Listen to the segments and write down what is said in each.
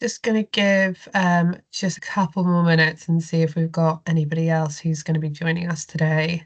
Just going to give just a couple more minutes and see if we've got anybody else who's going to be joining us today.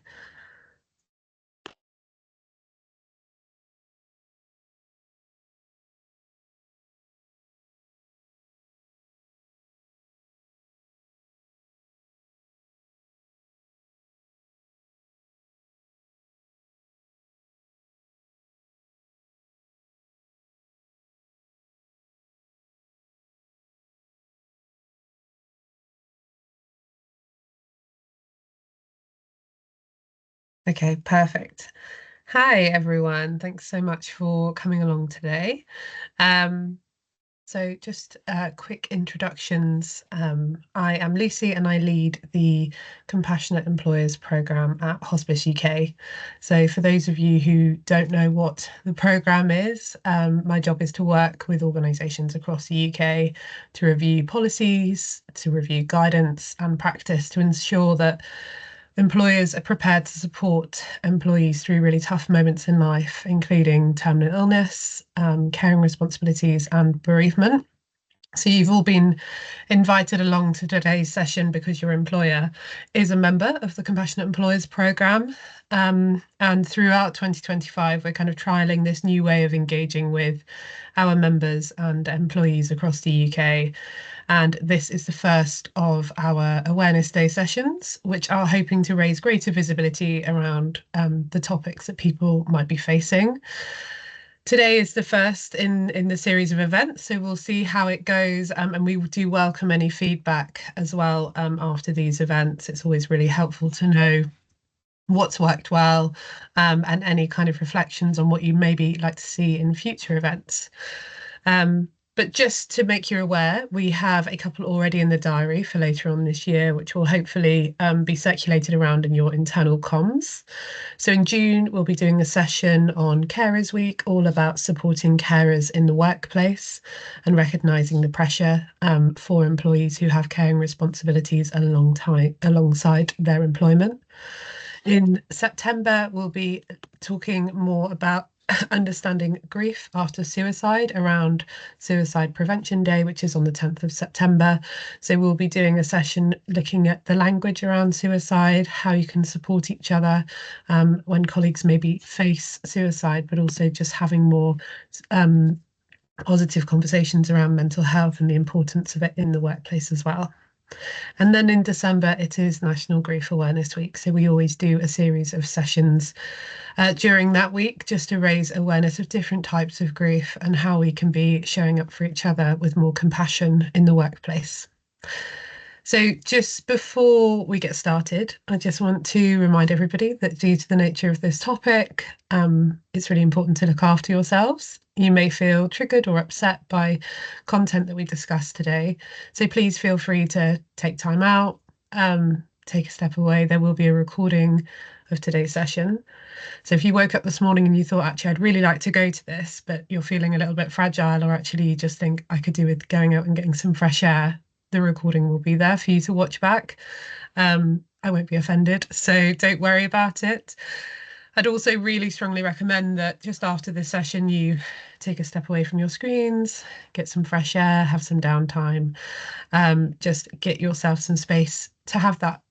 Okay, perfect. Hi, everyone. Thanks so much for coming along today. Um, So just quick introductions. I am Lucy and I lead the Compassionate Employers programme at Hospice UK. So for those of you who don't know what the programme is, my job is to work with organisations across the UK to review policies, to review guidance and practice to ensure that employers are prepared to support employees through really tough moments in life, including terminal illness, caring responsibilities, and bereavement. So you've all been invited along to today's session because your employer is a member of the Compassionate Employers Programme. And throughout 2025, we're kind of trialing this new way of engaging with our members and employees across the UK. And this is the first of our Awareness Day sessions, which are hoping to raise greater visibility around the topics that people might be facing. Today is the first in the series of events, so we'll see how it goes, and we do welcome any feedback as well after these events. It's always really helpful to know what's worked well, and any kind of reflections on what you maybe like to see in future events. But just to make you aware, we have a couple already in the diary for later on this year, which will hopefully be circulated around in your internal comms. So in June, we'll be doing a session on Carers Week, all about supporting carers in the workplace and recognising the pressure for employees who have caring responsibilities alongside their employment. In September, we'll be talking more about understanding grief after suicide around Suicide Prevention Day, which is on the 10th of September. So we'll be doing a session looking at the language around suicide, how you can support each other when colleagues maybe face suicide, but also just having more positive conversations around mental health and the importance of it in the workplace as well. And then in December, it is National Grief Awareness Week. So we always do a series of sessions during that week just to raise awareness of different types of grief and how we can be showing up for each other with more compassion in the workplace. So just before we get started, I just want to remind everybody that due to the nature of this topic, it's really important to look after yourselves. You may feel triggered or upset by content that we discussed today. So please feel free to take time out, take a step away. There will be a recording of today's session. So if you woke up this morning and you thought, actually, I'd really like to go to this, but you're feeling a little bit fragile, or actually you just think I could do with going out and getting some fresh air, the recording will be there for you to watch back. I won't be offended, so don't worry about it. I'd also really strongly recommend that just after this session, you take a step away from your screens, get some fresh air, have some downtime, just get yourself some space to have that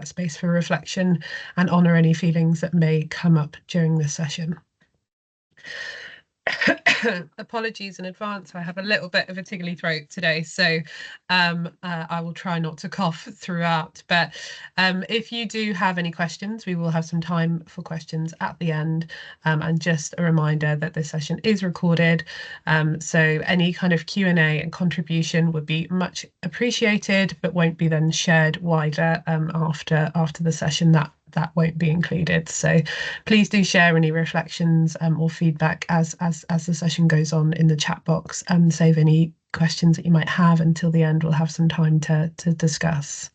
space for reflection and honour any feelings that may come up during this session. Apologies in advance. I have a little bit of a tickly throat today, so I will try not to cough throughout. But if you do have any questions, we will have some time for questions at the end. And just a reminder that this session is recorded, so any kind of Q&A and contribution would be much appreciated, but won't be then shared wider after the session. That won't be included. So please do share any reflections or feedback as the session goes on in the chat box, and save any questions that you might have until the end. We'll have some time to discuss.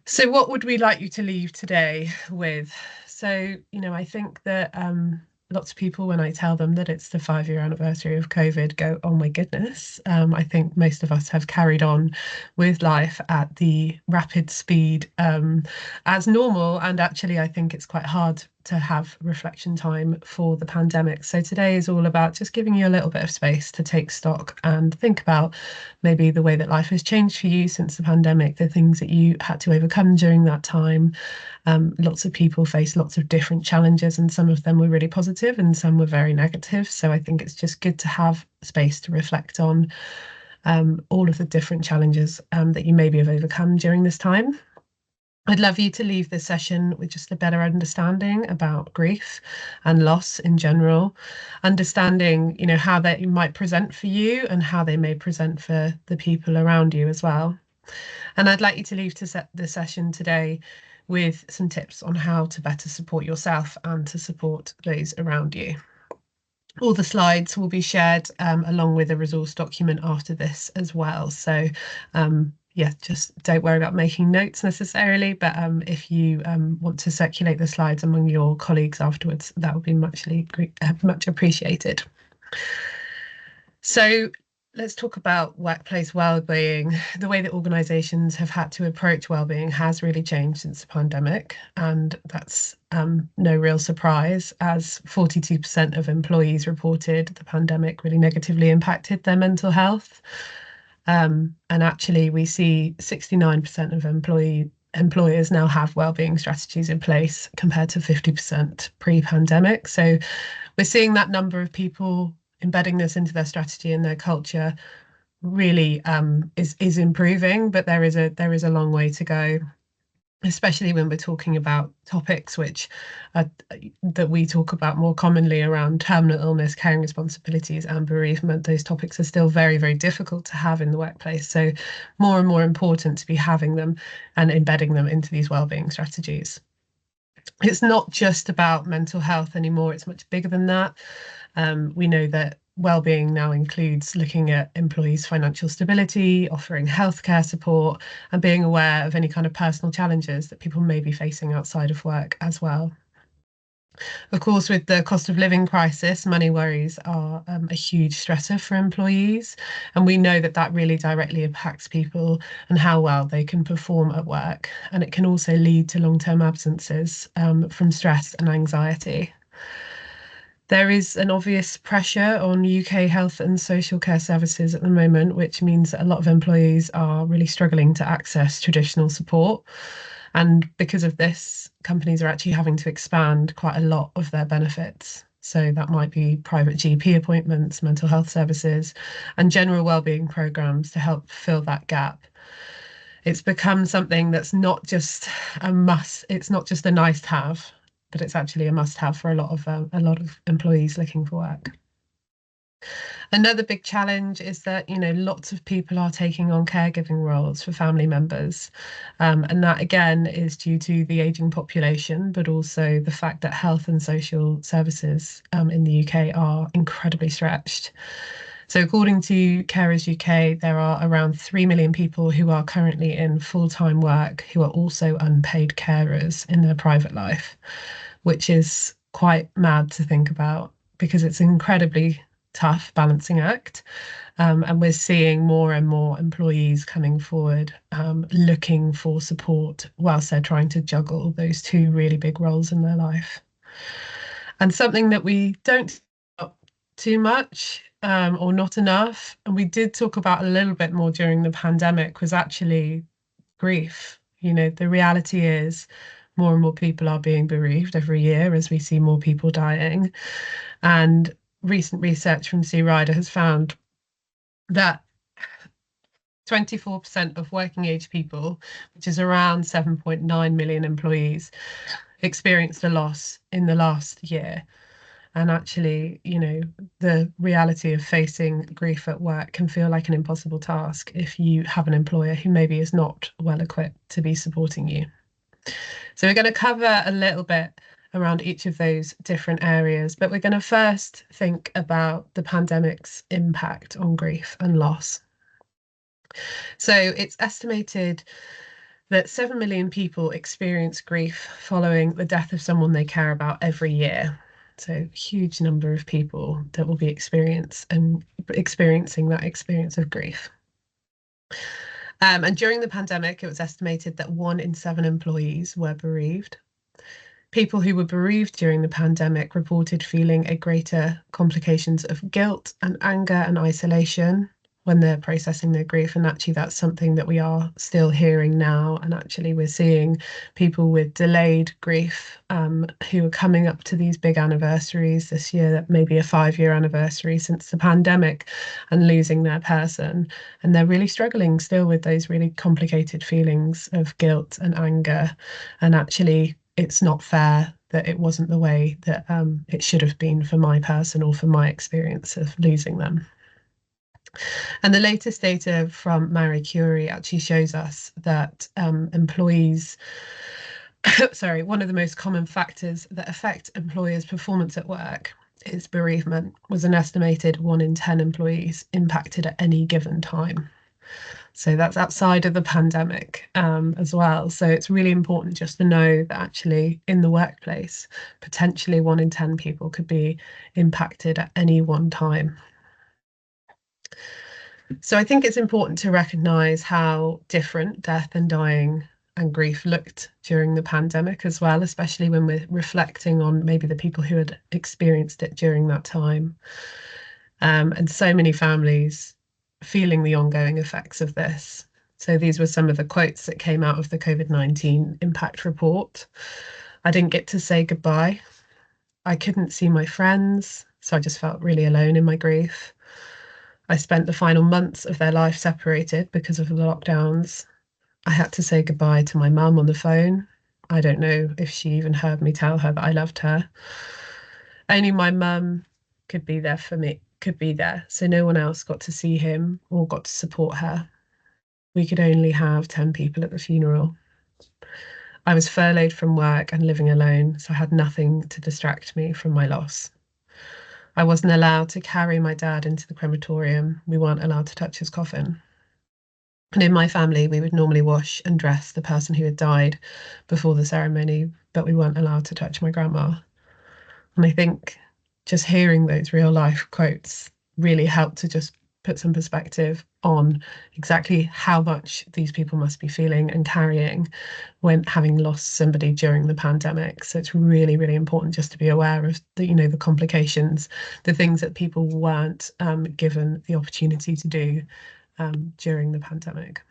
So what would we like you to leave today with? So, I think that lots of people, when I tell them that it's the 5-year anniversary of COVID, go, oh my goodness. I think most of us have carried on with life at the rapid speed as normal. And actually, I think it's quite hard to have reflection time for the pandemic. So today is all about just giving you a little bit of space to take stock and think about maybe the way that life has changed for you since the pandemic, the things that you had to overcome during that time. Lots of people face lots of different challenges, and some of them were really positive and some were very negative. So I think it's just good to have space to reflect on all of the different challenges that you maybe have overcome during this time. I'd love you to leave this session with just a better understanding about grief and loss in general, understanding, how they might present for you and how they may present for the people around you as well. And I'd like you to leave the session today with some tips on how to better support yourself and to support those around you. All the slides will be shared along with a resource document after this as well. So yeah, just don't worry about making notes necessarily, but if you want to circulate the slides among your colleagues afterwards, that would be much appreciated. So let's talk about workplace well-being. The way that organisations have had to approach well-being has really changed since the pandemic, and that's no real surprise, as 42% of employees reported the pandemic really negatively impacted their mental health. And actually, we see 69% of employers now have wellbeing strategies in place compared to 50% pre-pandemic. So we're seeing that number of people embedding this into their strategy and their culture really is improving, but there is a long way to go, especially when we're talking about topics that we talk about more commonly around terminal illness, caring responsibilities, and bereavement. Those topics are still very, very difficult to have in the workplace. So more and more important to be having them and embedding them into these wellbeing strategies. It's not just about mental health anymore, it's much bigger than that. We know that wellbeing now includes looking at employees' financial stability, offering healthcare support, and being aware of any kind of personal challenges that people may be facing outside of work as well. Of course, with the cost of living crisis, money worries are a huge stressor for employees, and we know that that really directly impacts people and how well they can perform at work. And it can also lead to long-term absences from stress and anxiety. There is an obvious pressure on UK health and social care services at the moment, which means that a lot of employees are really struggling to access traditional support. And because of this, companies are actually having to expand quite a lot of their benefits. So that might be private GP appointments, mental health services, and general wellbeing programs to help fill that gap. It's become something that's not just a must, it's not just a nice to have, but it's actually a must-have for a lot of employees looking for work. Another big challenge is that, lots of people are taking on caregiving roles for family members. And that, again, is due to the ageing population, but also the fact that health and social services in the UK are incredibly stretched. So according to Carers UK, there are around 3 million people who are currently in full-time work who are also unpaid carers in their private life, which is quite mad to think about because it's an incredibly tough balancing act. And we're seeing more and more employees coming forward looking for support whilst they're trying to juggle those two really big roles in their life. And something that we don't talk too much or not enough, and we did talk about a little bit more during the pandemic, was actually grief. The reality is more and more people are being bereaved every year as we see more people dying. And recent research from CRIDER has found that 24% of working age people, which is around 7.9 million employees, experienced a loss in the last year. And actually, the reality of facing grief at work can feel like an impossible task if you have an employer who maybe is not well equipped to be supporting you. So we're going to cover a little bit around each of those different areas, but we're going to first think about the pandemic's impact on grief and loss. So it's estimated that 7 million people experience grief following the death of someone they care about every year. So huge number of people that will be experiencing that experience of grief. And during the pandemic, it was estimated that 1 in 7 employees were bereaved. People who were bereaved during the pandemic reported feeling a greater complications of guilt and anger and isolation when they're processing their grief. And actually, that's something that we are still hearing now. And actually, we're seeing people with delayed grief who are coming up to these big anniversaries this year, that maybe a 5-year anniversary since the pandemic, and losing their person. And they're really struggling still with those really complicated feelings of guilt and anger. And actually, it's not fair that it wasn't the way that it should have been for my person or for my experience of losing them. And the latest data from Marie Curie actually shows us that employees, sorry, one of the most common factors that affect employers' performance at work is bereavement, was an estimated 1 in 10 employees impacted at any given time. So that's outside of the pandemic as well. So it's really important just to know that actually in the workplace, potentially 1 in 10 people could be impacted at any one time. So I think it's important to recognise how different death and dying and grief looked during the pandemic as well, especially when we're reflecting on maybe the people who had experienced it during that time. And so many families feeling the ongoing effects of this. So these were some of the quotes that came out of the COVID-19 impact report. I didn't get to say goodbye. I couldn't see my friends, so I just felt really alone in my grief. I spent the final months of their life separated because of the lockdowns. I had to say goodbye to my mum on the phone. I don't know if she even heard me tell her that I loved her. Only my mum could be there for me, could be there. So no one else got to see him or got to support her. We could only have 10 people at the funeral. I was furloughed from work and living alone, so I had nothing to distract me from my loss. I wasn't allowed to carry my dad into the crematorium. We weren't allowed to touch his coffin. And in my family, we would normally wash and dress the person who had died before the ceremony, but we weren't allowed to touch my grandma. And I think just hearing those real life quotes really helped to just put some perspective on exactly how much these people must be feeling and carrying when having lost somebody during the pandemic. So it's really, really important just to be aware of the complications, the things that people weren't given the opportunity to do during the pandemic.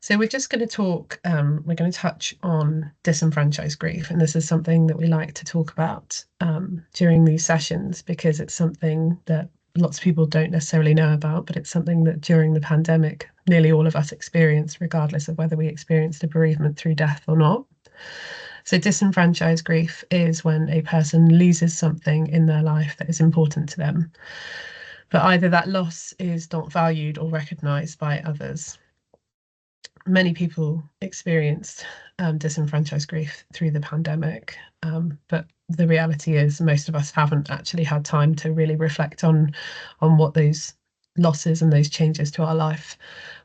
So we're just going to talk, we're going to touch on disenfranchised grief. And this is something that we like to talk about during these sessions because it's something that lots of people don't necessarily know about, but it's something that during the pandemic, nearly all of us experienced, regardless of whether we experienced a bereavement through death or not. So disenfranchised grief is when a person loses something in their life that is important to them, but either that loss is not valued or recognised by others. Many people experienced disenfranchised grief through the pandemic, but the reality is most of us haven't actually had time to really reflect on what those losses and those changes to our life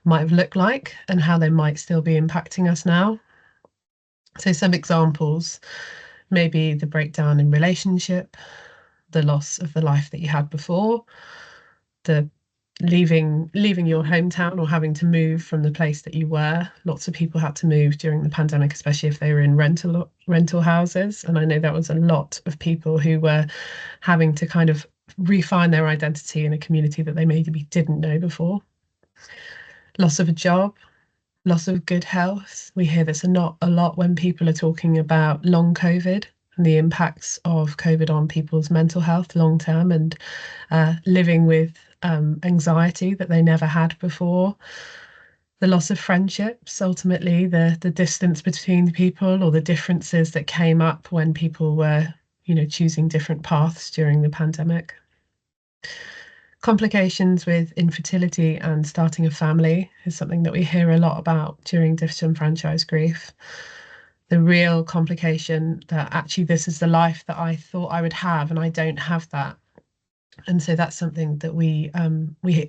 might have looked like and how they might still be impacting us now. So some examples, maybe the breakdown in relationship, the loss of the life that you had before, the leaving your hometown or having to move from the place that you were. Lots of people had to move during the pandemic, especially if they were in rental houses. And I know that was a lot of people who were having to kind of refine their identity in a community that they maybe didn't know before. Loss of a job, loss of good health. We hear this a lot when people are talking about long COVID and the impacts of COVID on people's mental health long term, and living with anxiety that they never had before. The loss of friendships, ultimately, the distance between people or the differences that came up when people were, choosing different paths during the pandemic. Complications with infertility and starting a family is something that we hear a lot about during disenfranchised grief. The real complication that actually this is the life that I thought I would have and I don't have that. And so that's something that we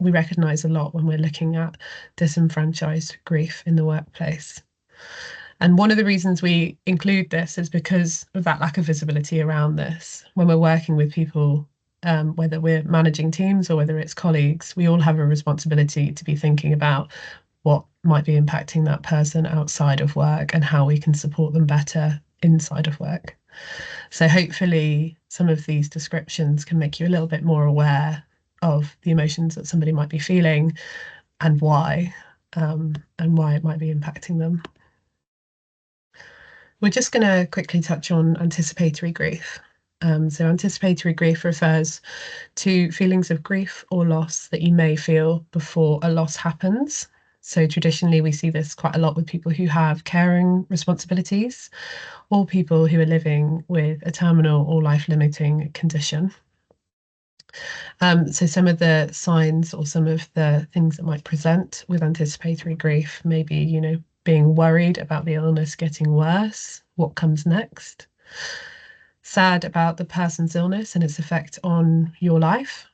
recognise a lot when we're looking at disenfranchised grief in the workplace. And one of the reasons we include this is because of that lack of visibility around this. When we're working with people, whether we're managing teams or whether it's colleagues, we all have a responsibility to be thinking about what might be impacting that person outside of work and how we can support them better inside of work. So hopefully some of these descriptions can make you a little bit more aware of the emotions that somebody might be feeling and why it might be impacting them. We're just going to quickly touch on anticipatory grief. So anticipatory grief refers to feelings of grief or loss that you may feel before a loss happens. So traditionally, we see this quite a lot with people who have caring responsibilities or people who are living with a terminal or life-limiting condition. So some of the signs or some of the things that might present with anticipatory grief may be, being worried about the illness getting worse, what comes next, sad about the person's illness and its effect on your life,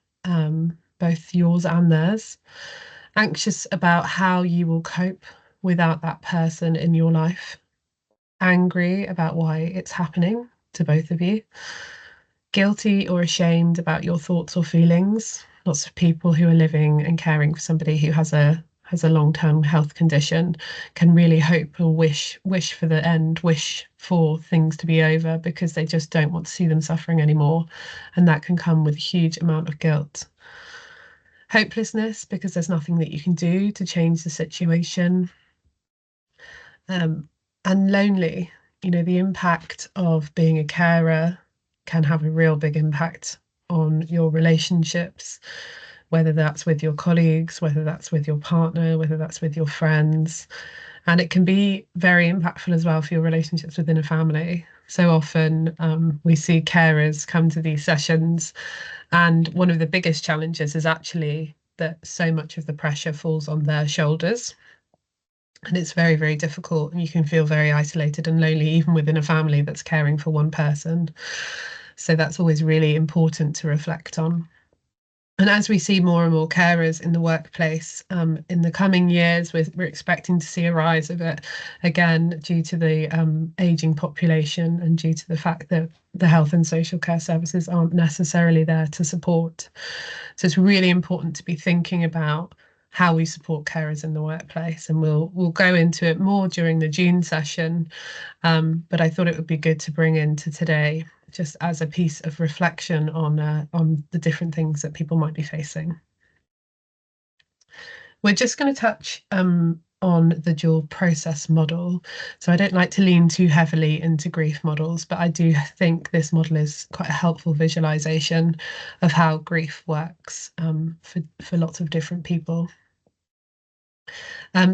both yours and theirs, anxious about how you will cope without that person in your life, angry about why it's happening to both of you, guilty or ashamed about your thoughts or feelings. Lots of people who are living and caring for somebody who has a long-term health condition can really hope or wish for the end, wish for things to be over because they just don't want to see them suffering anymore. And that can come with a huge amount of guilt. Hopelessness because there's nothing that you can do to change the situation. And lonely, the impact of being a carer can have a real big impact on your relationships, whether that's with your colleagues, whether that's with your partner, whether that's with your friends. And it can be very impactful as well for your relationships within a family. So often we see carers come to these sessions, and one of the biggest challenges is actually that so much of the pressure falls on their shoulders. And it's very, very difficult, and you can feel very isolated and lonely, even within a family that's caring for one person. So that's always really important to reflect on. And as we see more and more carers in the workplace in the coming years, we're expecting to see a rise of it again due to the aging population and due to the fact that the health and social care services aren't necessarily there to support. So it's really important to be thinking about how we support carers in the workplace, and we'll go into it more during the June session. But I thought it would be good to bring into today just as a piece of reflection on the different things that people might be facing. We're just going to touch on the dual process model. So I don't like to lean too heavily into grief models, but I do think this model is quite a helpful visualization of how grief works for lots of different people.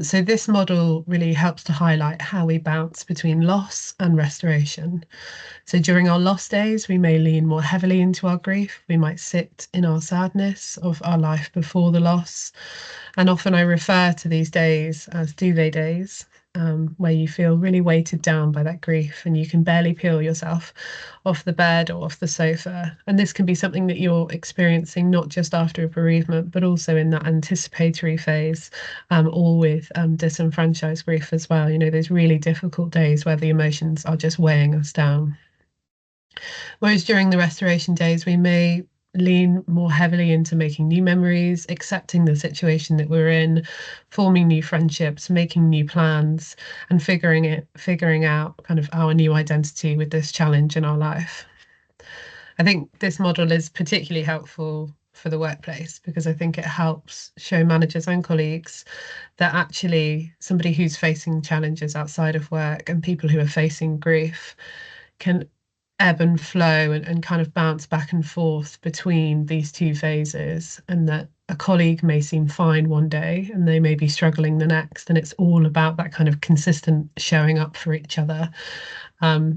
So this model really helps to highlight how we bounce between loss and restoration. So during our loss days, we may lean more heavily into our grief. We might sit in our sadness of our life before the loss. And often I refer to these days as duvet days, where you feel really weighted down by that grief and you can barely peel yourself off the bed or off the sofa. And this can be something that you're experiencing not just after a bereavement, but also in that anticipatory phase, or with disenfranchised grief as well. Those really difficult days where the emotions are just weighing us down. Whereas during the restoration days, we may lean more heavily into making new memories, accepting the situation that we're in, forming new friendships, making new plans, and figuring out kind of our new identity with this challenge in our life. I think this model is particularly helpful for the workplace because I think it helps show managers and colleagues that actually somebody who's facing challenges outside of work and people who are facing grief can ebb and flow and kind of bounce back and forth between these two phases, and that a colleague may seem fine one day and they may be struggling the next. And it's all about that kind of consistent showing up for each other,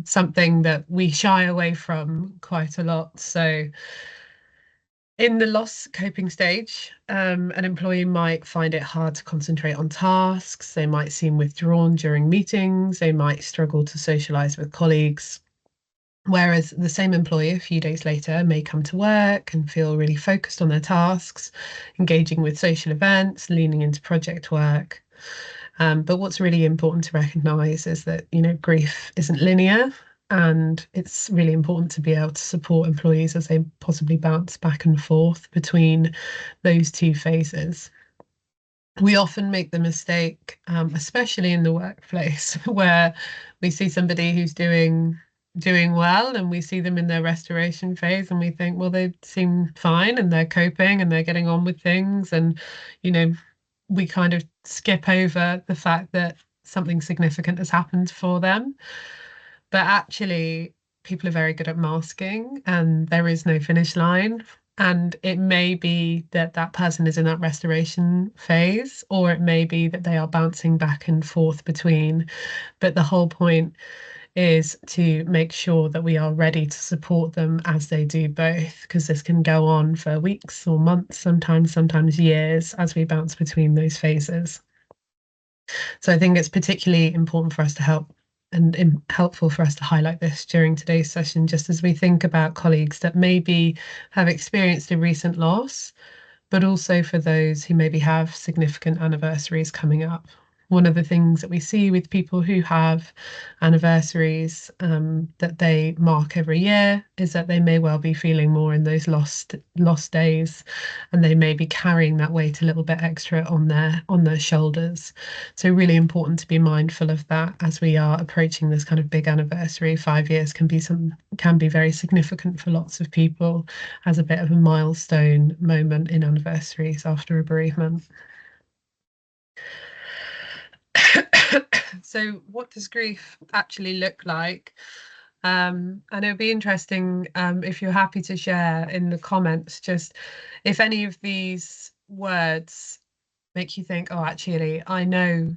something that we shy away from quite a lot. So in the loss coping stage, an employee might find it hard to concentrate on tasks. They might seem withdrawn during meetings. They might struggle to socialize with colleagues. Whereas the same employee a few days later may come to work and feel really focused on their tasks, engaging with social events, leaning into project work. But what's really important to recognise is that, grief isn't linear, and it's really important to be able to support employees as they possibly bounce back and forth between those two phases. we often make the mistake, especially in the workplace, where we see somebody who's doing well and we see them in their restoration phase and we think, well, they seem fine and they're coping and they're getting on with things. And, you know, we kind of skip over the fact that something significant has happened for them. But actually, people are very good at masking, and there is no finish line. And it may be that that person is in that restoration phase, or it may be that they are bouncing back and forth between. But the whole point is to make sure that we are ready to support them as they do both, because this can go on for weeks or months, sometimes years as we bounce between those phases. So I think it's particularly important for us to help and helpful for us to highlight this during today's session, just as we think about colleagues that maybe have experienced a recent loss, but also for those who maybe have significant anniversaries coming up. One of the things that we see with people who have anniversaries that they mark every year is that they may well be feeling more in those lost days, and they may be carrying that weight a little bit extra on their shoulders. So really important to be mindful of that as we are approaching this kind of big anniversary. 5 years can be very significant for lots of people as a bit of a milestone moment in anniversaries after a bereavement. So, what does grief actually look like? And it would be interesting if you're happy to share in the comments just if any of these words make you think, oh, actually, I know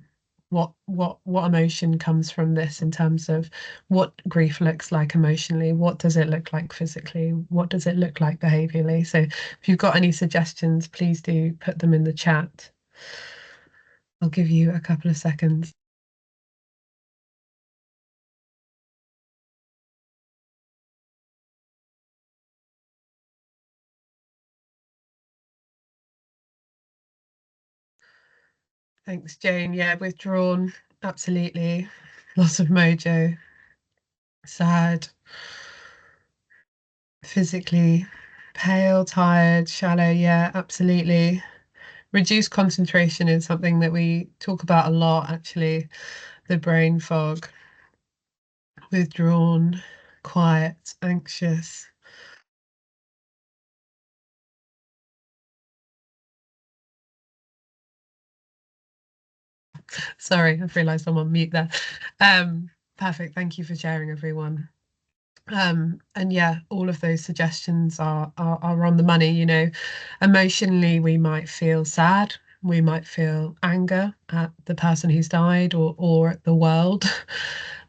what emotion comes from this in terms of what grief looks like emotionally, what does it look like physically, what does it look like behaviorally. So if you've got any suggestions, please do put them in the chat. I'll give you a couple of seconds. Thanks, Jane. Yeah, withdrawn. Absolutely. Loss of mojo. Sad. Physically pale, tired, shallow. Yeah, absolutely. Reduced concentration is something that we talk about a lot, actually. The brain fog. Withdrawn, quiet, anxious. Sorry, I've realised I'm on mute there. Perfect. Thank you for sharing, everyone. And yeah, all of those suggestions are on the money. You know, emotionally, we might feel sad, we might feel anger at the person who's died or at the world.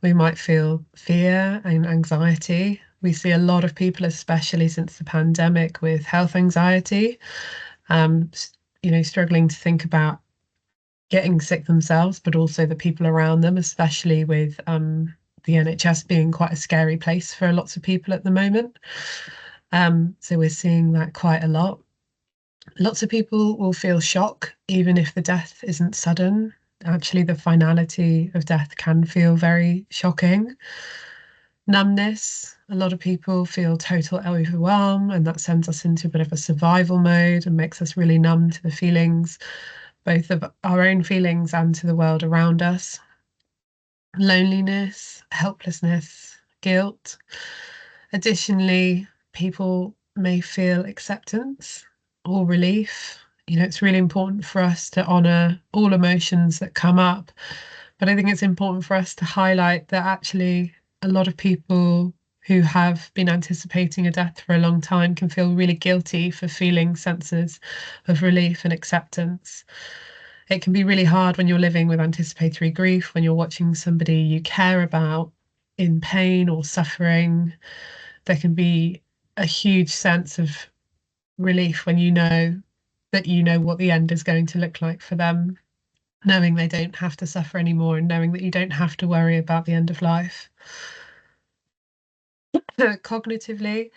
We might feel fear and anxiety. We see a lot of people, especially since the pandemic, with health anxiety, um, you know, struggling to think about getting sick themselves, but also the people around them, especially with the NHS being quite a scary place for lots of people at the moment. So we're seeing that quite a lot. Lots of people will feel shock, even if the death isn't sudden. Actually, the finality of death can feel very shocking. Numbness, a lot of people feel total overwhelm, and that sends us into a bit of a survival mode and makes us really numb to the feelings, both of our own feelings and to the world around us. Loneliness, helplessness, guilt. Additionally, people may feel acceptance or relief. You know, it's really important for us to honor all emotions that come up. But I think it's important for us to highlight that actually a lot of people who have been anticipating a death for a long time can feel really guilty for feeling senses of relief and acceptance. It can be really hard when you're living with anticipatory grief, when you're watching somebody you care about in pain or suffering. There can be a huge sense of relief when you know that you know what the end is going to look like for them, knowing they don't have to suffer anymore and knowing that you don't have to worry about the end of life. Cognitively,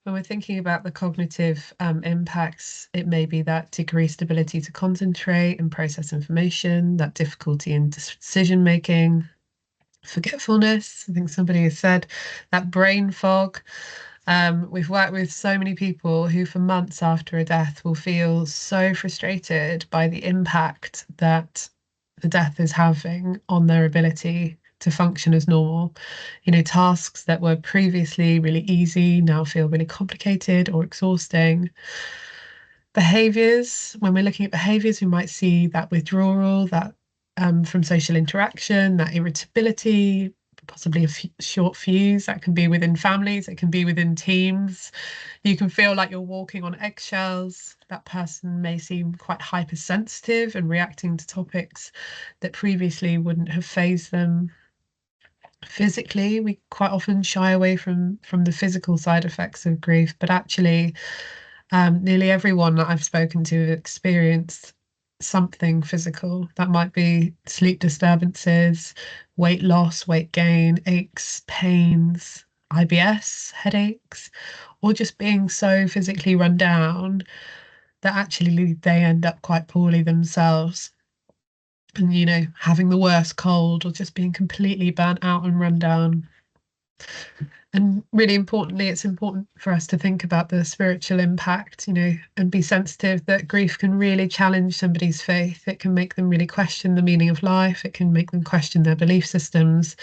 when we're thinking about the cognitive impacts, it may be that decreased ability to concentrate and process information, that difficulty in decision making, forgetfulness. I think somebody has said that brain fog. We've worked with so many people who, for months after a death, will feel so frustrated by the impact that the death is having on their ability to function as normal. Tasks that were previously really easy now feel really complicated or exhausting. Behaviors, when we're looking at behaviors, we might see that withdrawal, that from social interaction, that irritability, possibly a short fuse. That can be within families, it can be within teams. You can feel like you're walking on eggshells. That person may seem quite hypersensitive and reacting to topics that previously wouldn't have fazed them. Physically, we quite often shy away from the physical side effects of grief, but actually, nearly everyone that I've spoken to have experienced something physical. That might be sleep disturbances, weight loss, weight gain, aches, pains, IBS, headaches, or just being so physically run down that actually they end up quite poorly themselves. And, having the worst cold or just being completely burnt out and run down. And really importantly, it's important for us to think about the spiritual impact, and be sensitive that grief can really challenge somebody's faith. It can make them really question the meaning of life. It can make them question their belief systems.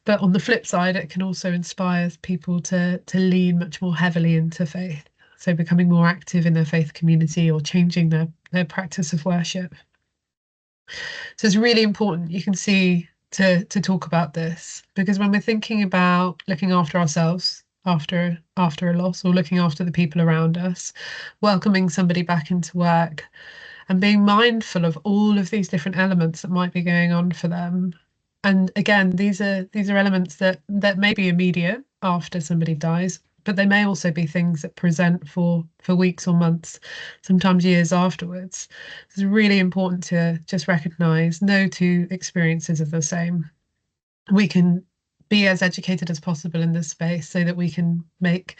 But on the flip side, it can also inspire people to lean much more heavily into faith. So becoming more active in their faith community or changing their practice of worship. So it's really important, you can see, to talk about this, because when we're thinking about looking after ourselves after a loss, or looking after the people around us, welcoming somebody back into work, and being mindful of all of these different elements that might be going on for them. And again, these are elements that may be immediate after somebody dies, but they may also be things that present for weeks or months, sometimes years afterwards. It's really important to just recognize no two experiences are the same. We can be as educated as possible in this space so that we can make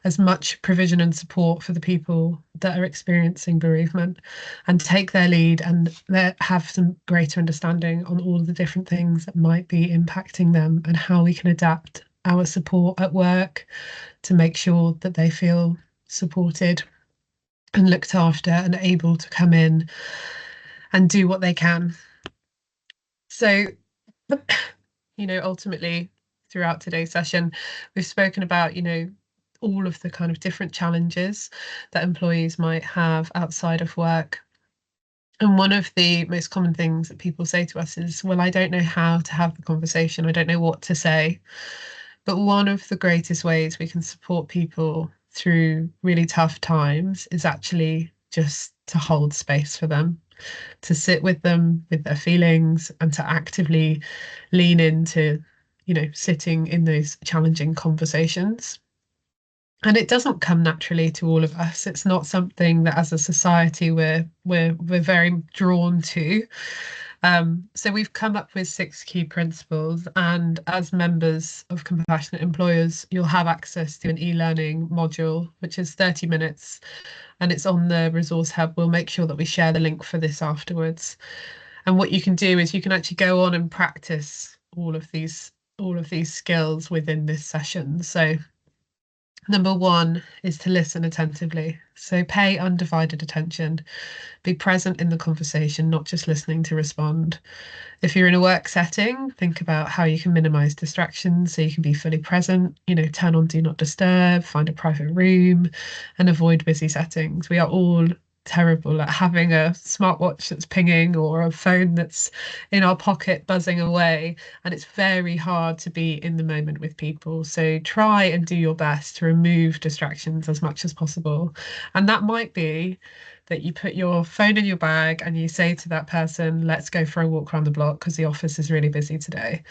as much provision and support for the people that are experiencing bereavement, and take their lead and have some greater understanding on all the different things that might be impacting them, and how we can adapt our support at work to make sure that they feel supported and looked after and able to come in and do what they can. So, ultimately, throughout today's session, we've spoken about, all of the kind of different challenges that employees might have outside of work. And one of the most common things that people say to us is, well, I don't know how to have the conversation. I don't know what to say. But one of the greatest ways we can support people through really tough times is actually just to hold space for them, to sit with them with their feelings, and to actively lean into, sitting in those challenging conversations. And it doesn't come naturally to all of us. It's not something that as a society we're very drawn to. So we've come up with 6 key principles, and as members of Compassionate Employers, you'll have access to an e-learning module, which is 30 minutes, and it's on the resource hub. We'll make sure that we share the link for this afterwards. And what you can do is you can actually go on and practice all of these skills within this session. So number 1 is to listen attentively. So pay undivided attention. Be present in the conversation, not just listening to respond. If you're in a work setting, think about how you can minimize distractions so you can be fully present. Turn on Do Not Disturb, find a private room, and avoid busy settings. We are all terrible at having a smartwatch that's pinging or a phone that's in our pocket buzzing away, and it's very hard to be in the moment with people. So try and do your best to remove distractions as much as possible. And that might be that you put your phone in your bag and you say to that person, let's go for a walk around the block because the office is really busy today.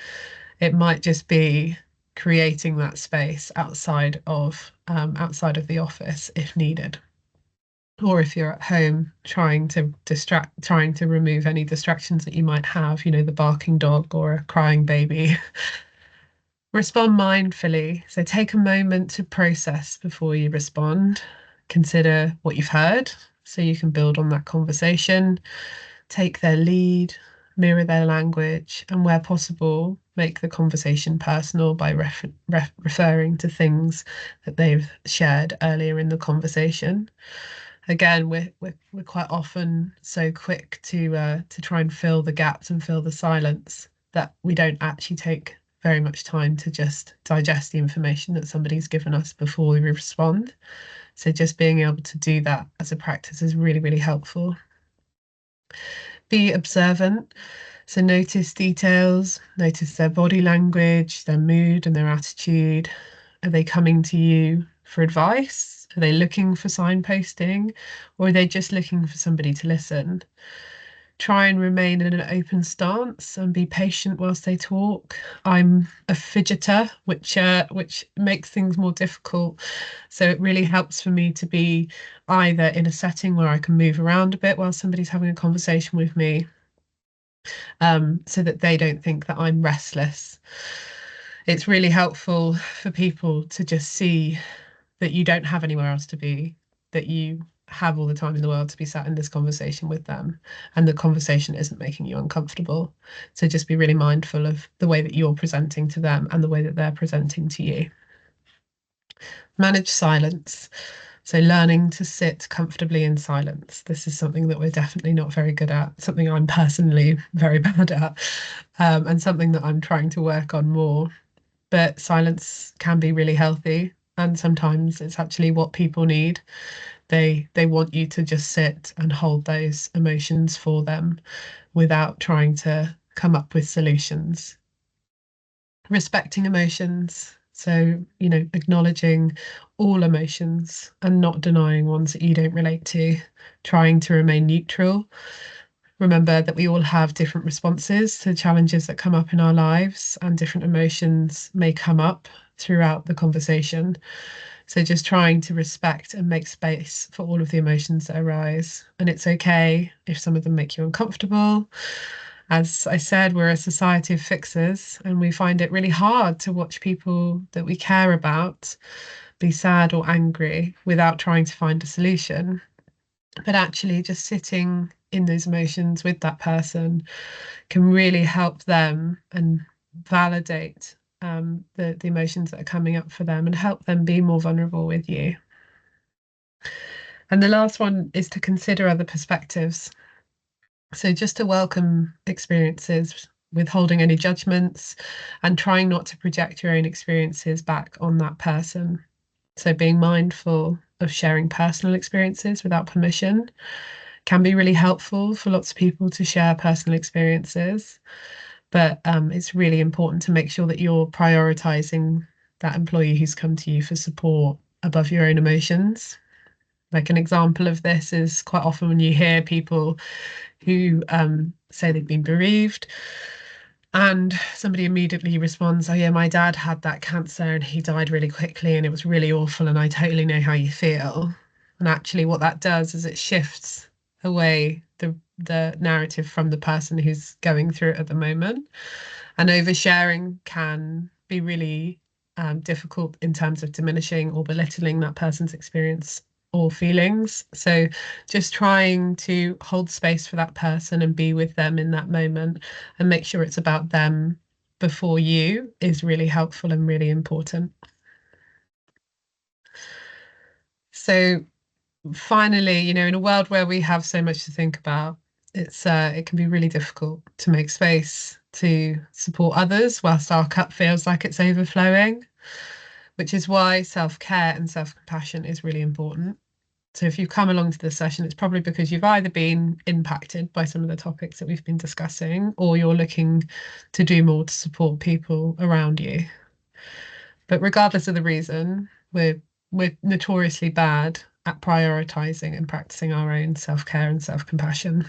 It might just be creating that space outside of the office if needed. Or if you're at home, trying to remove any distractions that you might have, the barking dog or a crying baby. Respond mindfully. So take a moment to process before you respond. Consider what you've heard so you can build on that conversation. Take their lead, mirror their language, and where possible, make the conversation personal by referring to things that they've shared earlier in the conversation. Again, we're quite often so quick to try and fill the gaps and fill the silence that we don't actually take very much time to just digest the information that somebody's given us before we respond. So just being able to do that as a practice is really, really helpful. Be observant. So notice details, notice their body language, their mood, and their attitude. Are they coming to you for advice? Are they looking for signposting? Or are they just looking for somebody to listen? Try and remain in an open stance and be patient whilst they talk. I'm a fidgeter, which makes things more difficult. So it really helps for me to be either in a setting where I can move around a bit while somebody's having a conversation with me, so that they don't think that I'm restless. It's really helpful for people to just see that you don't have anywhere else to be, that you have all the time in the world to be sat in this conversation with them, and the conversation isn't making you uncomfortable. So just be really mindful of the way that you're presenting to them and the way that they're presenting to you. Manage silence. So learning to sit comfortably in silence. This is something that we're definitely not very good at, something I'm personally very bad at, and something that I'm trying to work on more. But silence can be really healthy, and sometimes it's actually what people need. They want you to just sit and hold those emotions for them without trying to come up with solutions. Respecting emotions. So, acknowledging all emotions and not denying ones that you don't relate to, trying to remain neutral. Remember that we all have different responses to challenges that come up in our lives, and different emotions may come up throughout the conversation. So just trying to respect and make space for all of the emotions that arise. And it's okay if some of them make you uncomfortable. As I said, we're a society of fixers, and we find it really hard to watch people that we care about be sad or angry without trying to find a solution. But actually, just sitting in those emotions with that person can really help them and validate the emotions that are coming up for them and help them be more vulnerable with you. And the last one is to consider other perspectives. So just to welcome experiences, withholding any judgments, and trying not to project your own experiences back on that person. So being mindful of sharing personal experiences without permission can be really helpful for lots of people to share personal experiences. But it's really important to make sure that you're prioritizing that employee who's come to you for support above your own emotions. Like an example of this is quite often when you hear people who say they've been bereaved, and somebody immediately responds, "Oh, yeah, my dad had that cancer and he died really quickly and it was really awful. And I totally know how you feel." And actually, what that does is it shifts away the narrative from the person who's going through it at the moment. And oversharing can be really difficult in terms of diminishing or belittling that person's experience or feelings. So just trying to hold space for that person and be with them in that moment and make sure it's about them before you is really helpful and really important. So finally, in a world where we have so much to think about, it can be really difficult to make space to support others whilst our cup feels like it's overflowing, which is why self-care and self-compassion is really important. So if you've come along to this session, it's probably because you've either been impacted by some of the topics that we've been discussing, or you're looking to do more to support people around you. But regardless of the reason, we're notoriously bad at prioritizing and practicing our own self-care and self-compassion.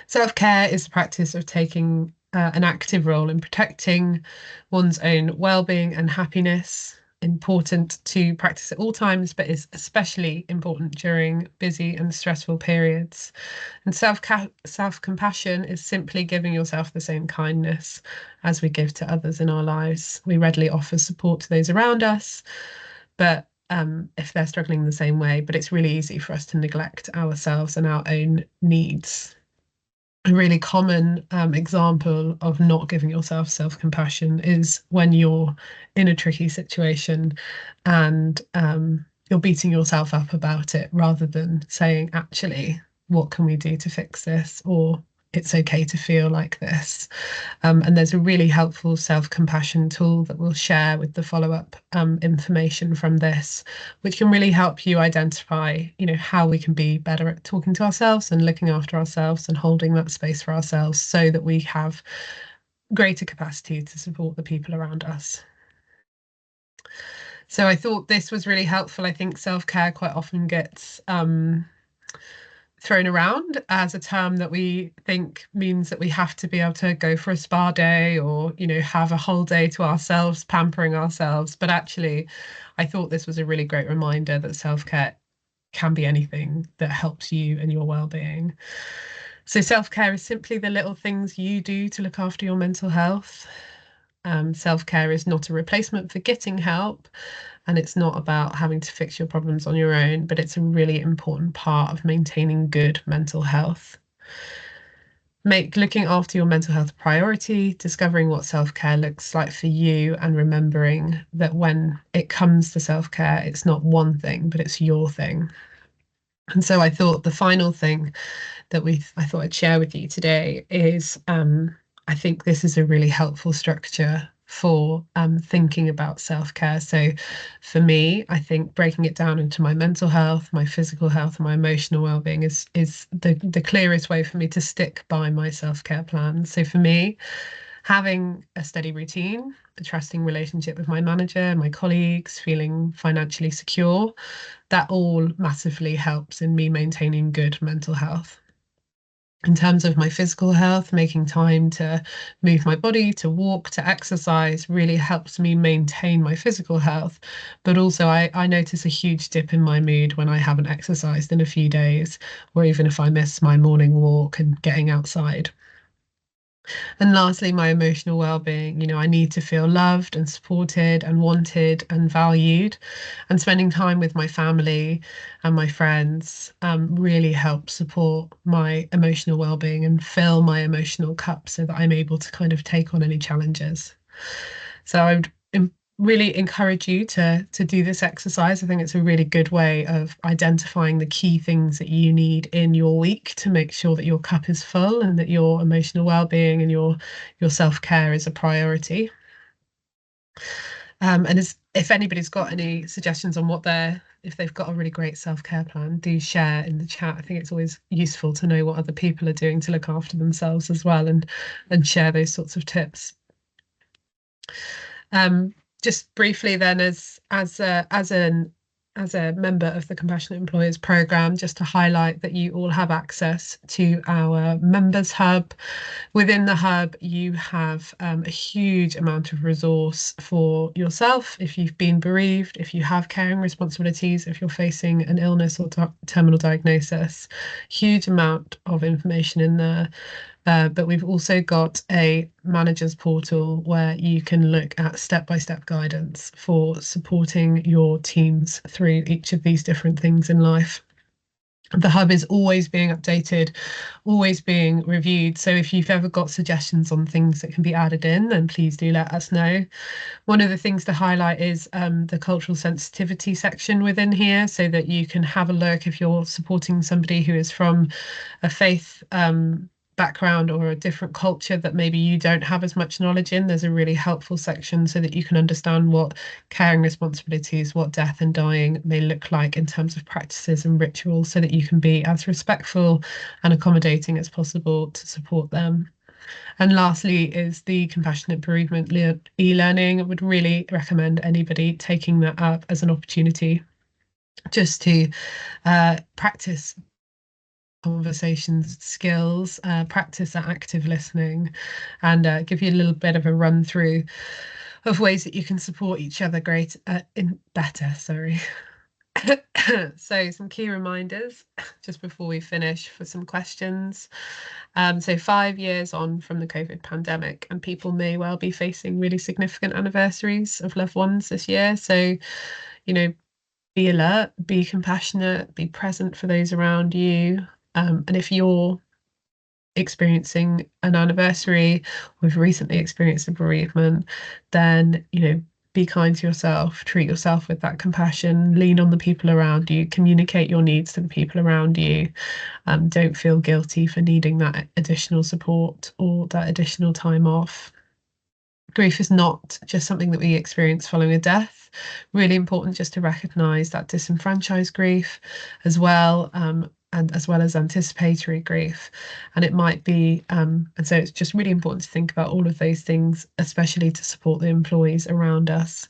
Self-care is the practice of taking an active role in protecting one's own well-being and happiness. Important to practice at all times, but is especially important during busy and stressful periods. And self-compassion is simply giving yourself the same kindness as we give to others in our lives. We readily offer support to those around us, but if they're struggling the same way, but it's really easy for us to neglect ourselves and our own needs. a really common example of not giving yourself self-compassion is when you're in a tricky situation and you're beating yourself up about it rather than saying, actually, what can we do to fix this? Or it's okay to feel like this. And there's a really helpful self-compassion tool that we'll share with the follow-up information from this, which can really help you identify, how we can be better at talking to ourselves and looking after ourselves and holding that space for ourselves so that we have greater capacity to support the people around us. So I thought this was really helpful. I think self-care quite often gets thrown around as a term that we think means that we have to be able to go for a spa day or, have a whole day to ourselves, pampering ourselves. But actually, I thought this was a really great reminder that self-care can be anything that helps you and your well-being. So self-care is simply the little things you do to look after your mental health. Self-care is not a replacement for getting help, and it's not about having to fix your problems on your own, but it's a really important part of maintaining good mental health. Make looking after your mental health a priority, discovering what self-care looks like for you, and remembering that when it comes to self-care, it's not one thing, but it's your thing. And so I thought the final thing that I thought I'd share with you today is I think this is a really helpful structure for thinking about self-care. So for me, I think breaking it down into my mental health, my physical health, and my emotional well-being is the clearest way for me to stick by my self-care plan. So for me, having a steady routine, a trusting relationship with my manager, my colleagues, feeling financially secure, that all massively helps in me maintaining good mental health. In terms of my physical health, making time to move my body, to walk, to exercise really helps me maintain my physical health. But also, I notice a huge dip in my mood when I haven't exercised in a few days, or even if I miss my morning walk and getting outside. And lastly, my emotional well-being. I need to feel loved and supported and wanted and valued. And spending time with my family and my friends really helps support my emotional well-being and fill my emotional cup so that I'm able to kind of take on any challenges. So I would really encourage you to do this exercise. I think it's a really good way of identifying the key things that you need in your week to make sure that your cup is full and that your emotional well-being and your self-care is a priority. And if anybody's got any suggestions on if they've got a really great self-care plan, do share in the chat. I think it's always useful to know what other people are doing to look after themselves as well and share those sorts of tips. Just briefly then, as a member of the Compassionate Employers Programme, just to highlight that you all have access to our Members Hub. Within the Hub, you have a huge amount of resource for yourself if you've been bereaved, if you have caring responsibilities, if you're facing an illness or terminal diagnosis. Huge amount of information in there. But we've also got a manager's portal where you can look at step-by-step guidance for supporting your teams through each of these different things in life. The hub is always being updated, always being reviewed. So if you've ever got suggestions on things that can be added in, then please do let us know. One of the things to highlight is the cultural sensitivity section within here so that you can have a look if you're supporting somebody who is from a faith background or a different culture that maybe you don't have as much knowledge in. There's a really helpful section so that you can understand what caring responsibilities, what death and dying may look like in terms of practices and rituals so that you can be as respectful and accommodating as possible to support them. And lastly is the compassionate bereavement e-learning. I would really recommend anybody taking that up as an opportunity just to practice conversations skills, practice that active listening, and give you a little bit of a run through of ways that you can support each other better. Sorry. So some key reminders just before we finish for some questions. So 5 years on from the COVID pandemic, and people may well be facing really significant anniversaries of loved ones this year. So, be alert, be compassionate, be present for those around you. And if you're experiencing an anniversary, or you've recently experienced a bereavement, then, be kind to yourself, treat yourself with that compassion, lean on the people around you, communicate your needs to the people around you. Don't feel guilty for needing that additional support or that additional time off. Grief is not just something that we experience following a death. Really important just to recognize that disenfranchised grief as well, and as well as anticipatory grief. And it might be, and so it's just really important to think about all of those things, especially to support the employees around us.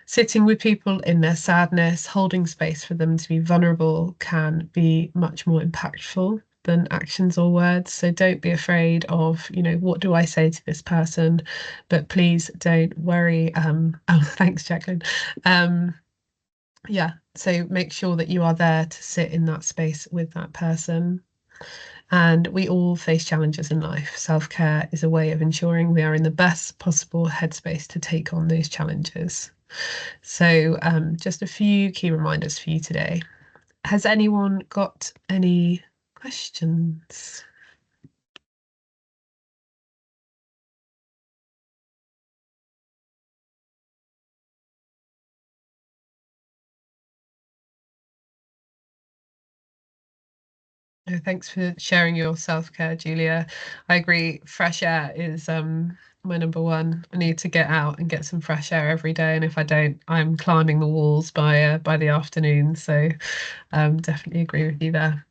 Sitting with people in their sadness, holding space for them to be vulnerable can be much more impactful than actions or words. So don't be afraid of, what do I say to this person? But please don't worry. Oh, thanks, Jacqueline. Yeah, so make sure that you are there to sit in that space with that person. And we all face challenges in life. Self-care is a way of ensuring we are in the best possible headspace to take on those challenges. So, just a few key reminders for you today. Has anyone got any questions? Oh, thanks for sharing your self-care, Julia. I agree. Fresh air is my number one. I need to get out and get some fresh air every day, and if I don't, I'm climbing the walls by the afternoon. So definitely agree with you there.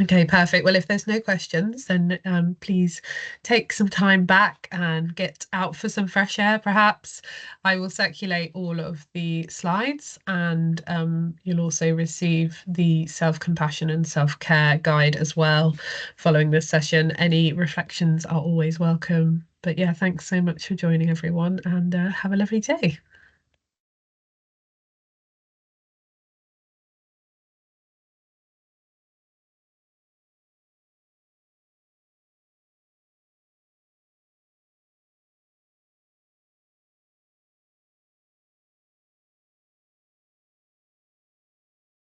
Okay, perfect. Well, if there's no questions, then please take some time back and get out for some fresh air, perhaps. I will circulate all of the slides, and you'll also receive the self-compassion and self-care guide as well following this session. Any reflections are always welcome. But yeah, thanks so much for joining, everyone, and have a lovely day.